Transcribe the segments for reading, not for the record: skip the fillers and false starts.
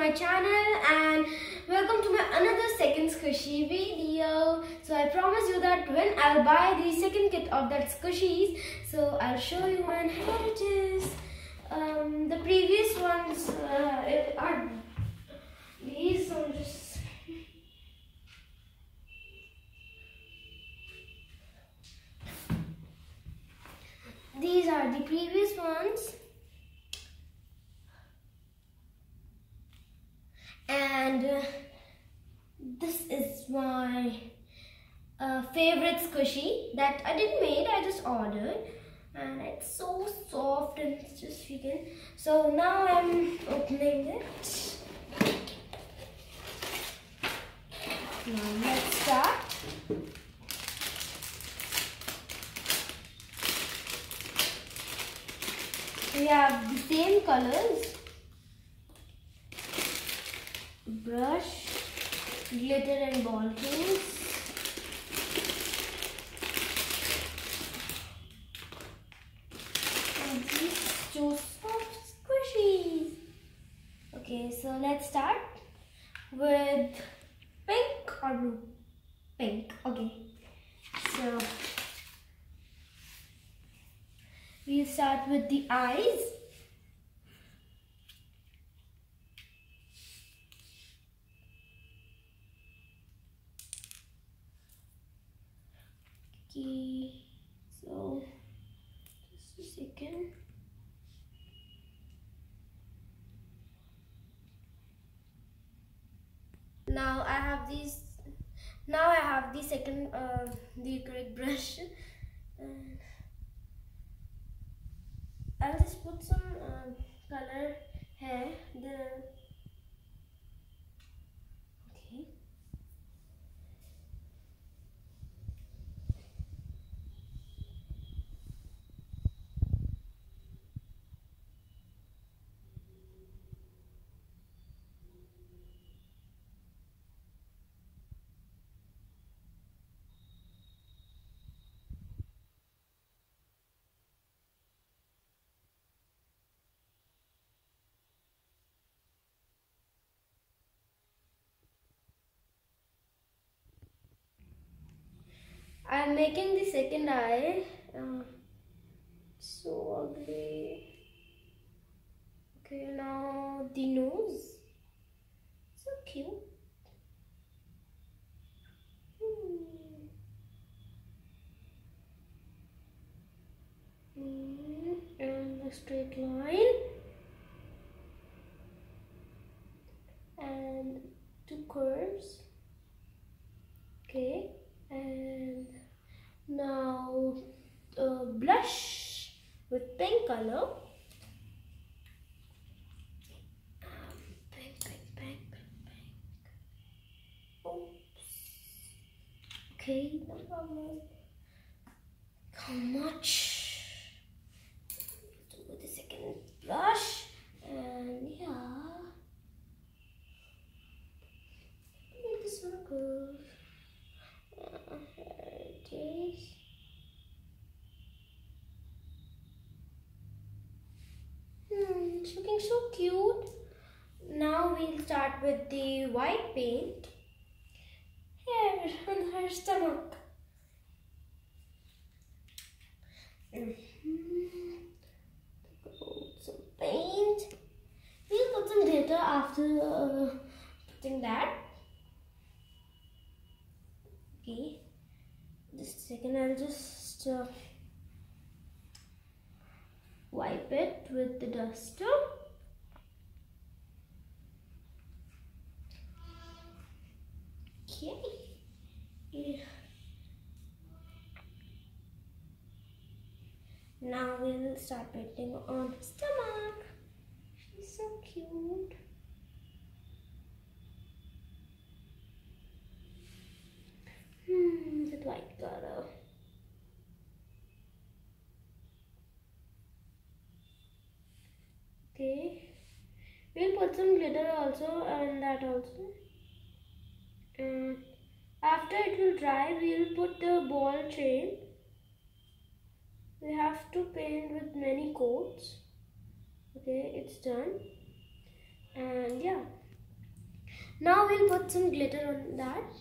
my channel and welcome to my another second Sqooshy video. So I promise you that when I'll buy the second kit of that Sqooshies, so I'll show you and here it is. The previous ones are these. So just these are the previous ones. And this is my favorite Sqooshy that I didn't make, I just ordered, and it's so soft and it's just vegan. So now I'm opening it. Now let's start. We have the same colors. Brush, glitter and ball pins. And these two soft Sqooshies. Okay, so let's start with pink or blue? Pink, okay. So we'll start with the eyes. Okay, so just a second. Now I have these. Now I have the second, the correct brush, and I'll just put some color here. Okay. I'm making the second eye. So ugly. Okay, now the nose. So cute. And a straight line. And two curves. Okay. And now blush with pink color. Pink. Oops. Okay, how much? Do the second blush, and yeah, make the circles. Here it is. It's looking so cute. Now we'll start with the white paint. Here on her stomach. Put some paint. We'll put some glitter after putting that. Okay. Just a second, I'll just wipe it with the duster. Okay. Yeah. Now we'll start painting on her stomach. She's so cute. The white color. Okay. We'll put some glitter also on that also. And after it will dry, we'll put the ball chain. We have to paint with many coats. Okay, it's done. And yeah, Now we'll put some glitter on that.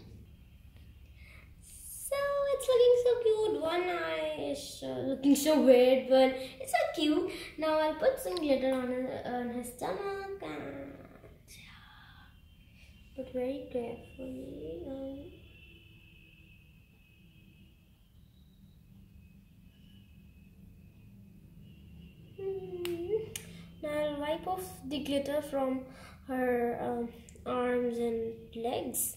So it's looking so cute. One eye is looking so weird, but it's so cute. Now I'll put some glitter on his stomach and but very carefully. Now I'll wipe off the glitter from her arms and legs.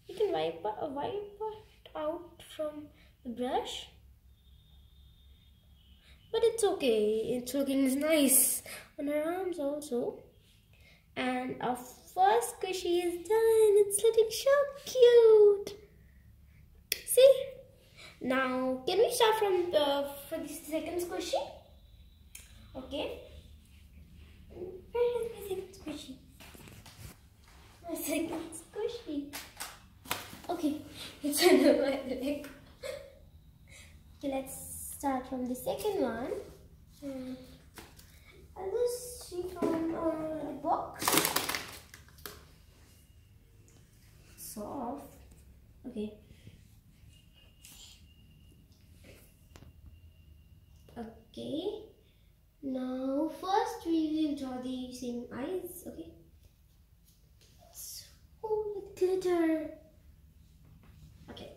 You can wipe it out from the brush, but it's okay. It's looking nice on her arms also. And our first squishy is done. It's looking so cute. See? Now, can we start from for the second squishy? Okay. Where is my second squishy? My second squishy. Okay, it's under my leg. Okay, let's start from the second one. I'll just see from the box. Soft. Okay. Okay. Now first we will draw the same eyes. Okay. Oh, with glitter. Okay.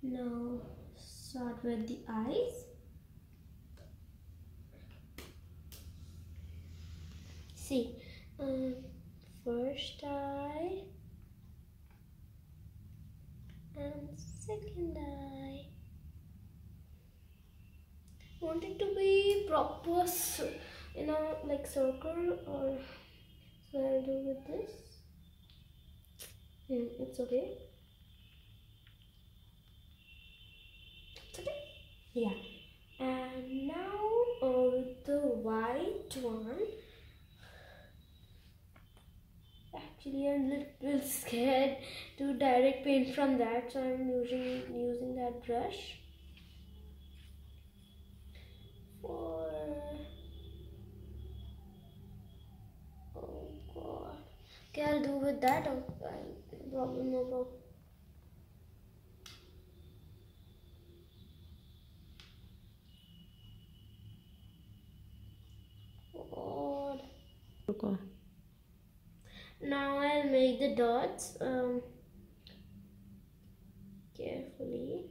Now start with the eyes. See, first eye and second eye. Want it to be proper, like circle, or so I'll do with this. It's okay. It's okay. Yeah. And now with the white one. Actually, I'm a little scared to direct paint from that, so I'm using that brush for. Oh God! Okay, I'll do with that. No problem. Oh God. Okay. Now I'll make the dots carefully.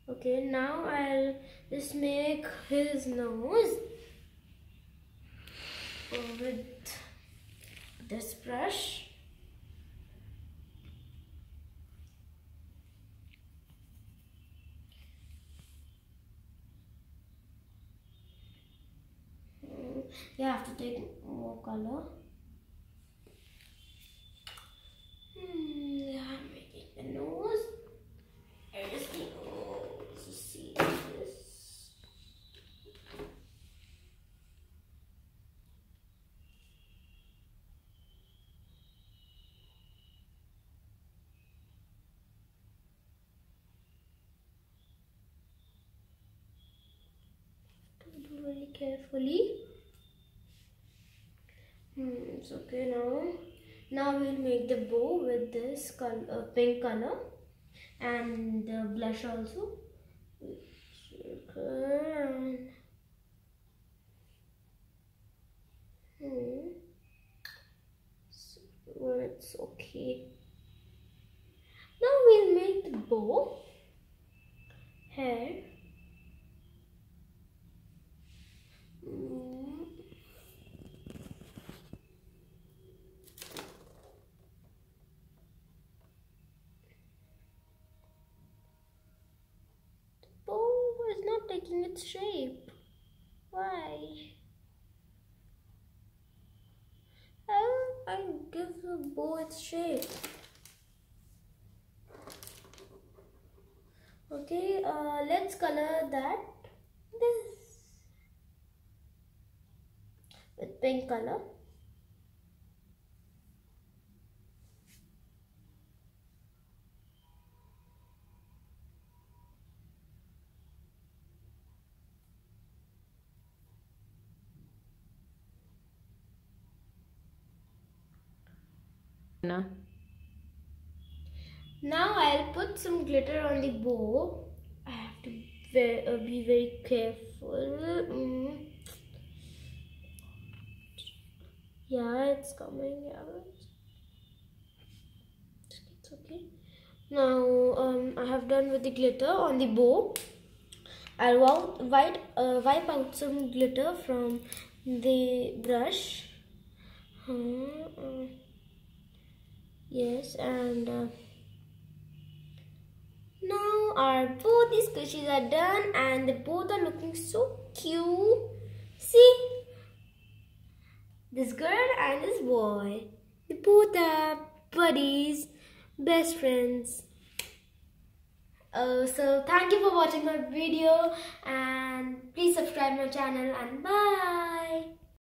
Okay, now I'll just make his nose with this brush. You have to take more color. Yeah, I'm making the nose. I just need to see this. Do very carefully. It's okay now. Now we'll make the bow with this color, pink color, and the blush also. Okay. So it's okay. Now we'll make the bow hair. Is not taking its shape. Why? I give the bow its shape. Okay, let's color this with pink color. Now I'll put some glitter on the bow. I have to be very careful. Yeah, it's coming out. It's okay. Now I have done with the glitter on the bow. I'll wipe out some glitter from the brush. Yes, and now our both these squishies are done, and they both are looking so cute. See, this girl and this boy, they both are buddies, best friends. So thank you for watching my video, and please subscribe my channel, and bye.